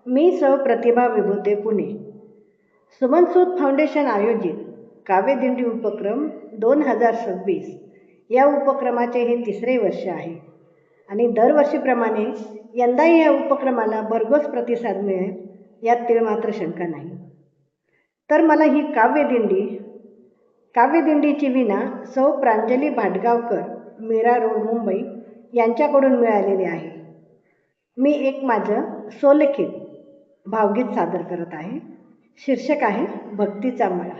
मी सौ प्रतिभा विभूते पुणे. सुमनसूद फाउंडेशन आयोजित काव्यदिंडी उपक्रम 2026 या उपक्रमाचे हे तिसरे वर्ष आहे आणि दरवर्षीप्रमाणे यंदाही या उपक्रमाला भरघोस प्रतिसाद मिळेल यात तिळमात्र शंका नाही. तर मला ही काव्यदिंडीची विणा सौ प्रांजली भाटगावकर, मीरा रोड, मुंबई यांच्याकडून मिळालेली आहे. मी एक माझं स्वलिखित भावगीत सादर करत आहे. शीर्षक आहे भक्तीचा मळा.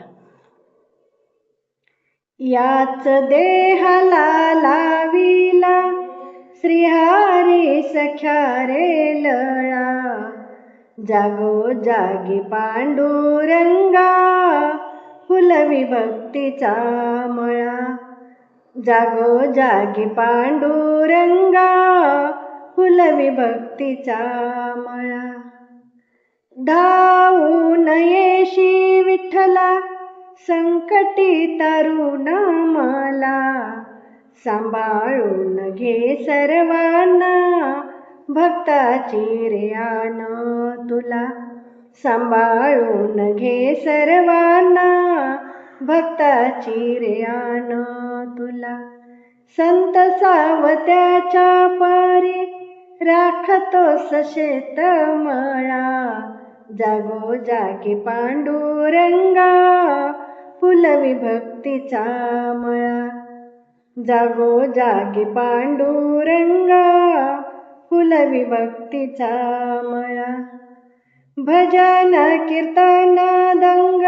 याच देहाला लाविला श्रीहरी सख्या रे लळा, जागो जागी पांडुरंगा फुलवी भक्तीचा मळा. जागो जागी पांडुरंगा फुलवी भक्तीचा मळा. धावून येशी विठ्ठला संकटी तरुण मला, सांभाळून घे सर्वांना भक्ताची रे आण तुला. सांभाळून घे सर्वांना भक्ताची रे आण तुला. संत सावत्याच्या पारी राखतोस शेतमळा, जागो जागी पांडुरंगा फुलवी भक्तीचा मळा. जागो जागी पांडुरंगा फुलवी भक्तीचा मळा. भजन कीर्तन दंग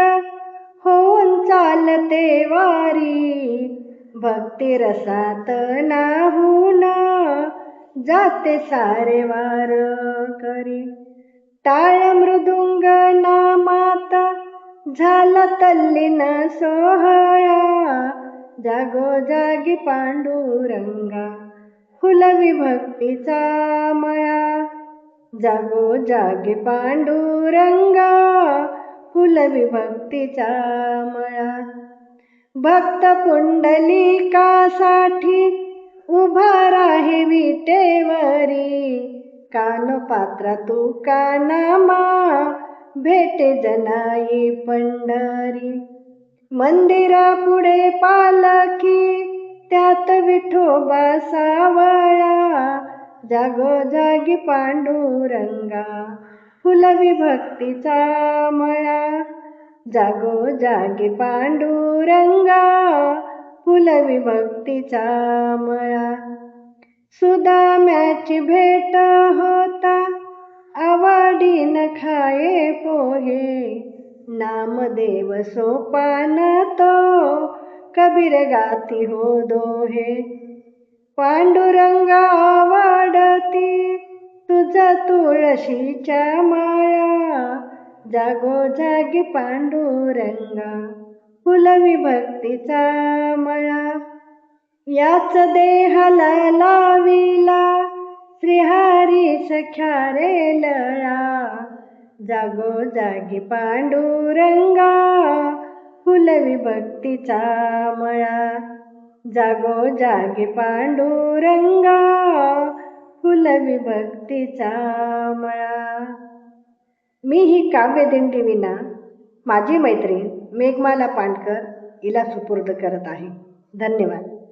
होऊन चालते वारी, भक्ती रसात नाहून जाते सारे वार करी. टाळ मृदुंग नामात झाला तल्लीन सोहळा, जागो जागी पांडुरंगा फुलवी भक्तीचा मळा. जागो जागी पांडुरंगा फुलवी भक्तीचा मळा. भक्त पुंडलिकासाठी उभा राहे विटेवरी, कान पात्रा तू कानामा भेटे जनाई पंढरी. मंदिरा पुढे पालखी त्यात विठोबा सावळा, जागो जागी पांडुरंगा फुलवी भक्तीचा मळा. जागो जागी पांडुरंगा फुलवी भक्तीचा मळा. सुदाम्याची भेट होता आवडीन खाये पोहे, नामदेव सोपान तो कबीर गाती हो दोहे. पांडुरंगा आवडती तुझा तुळशीच्या माळा, जागो जागी पांडुरंगा फुलवी भक्तीचा मळा. याच देहाला लाविला श्रीहरी सख्या रे लळा, जागो जागी पांडुरंगा फुलवी भक्तीचा मळा. जागो जागी पांडुरंगा फुलवी भक्तीचा मळा. मी ही काव्यदिंडी विणा माझी मैत्रीण मेघमाला पांडकर हिला सुपूर्द करत आहे. धन्यवाद.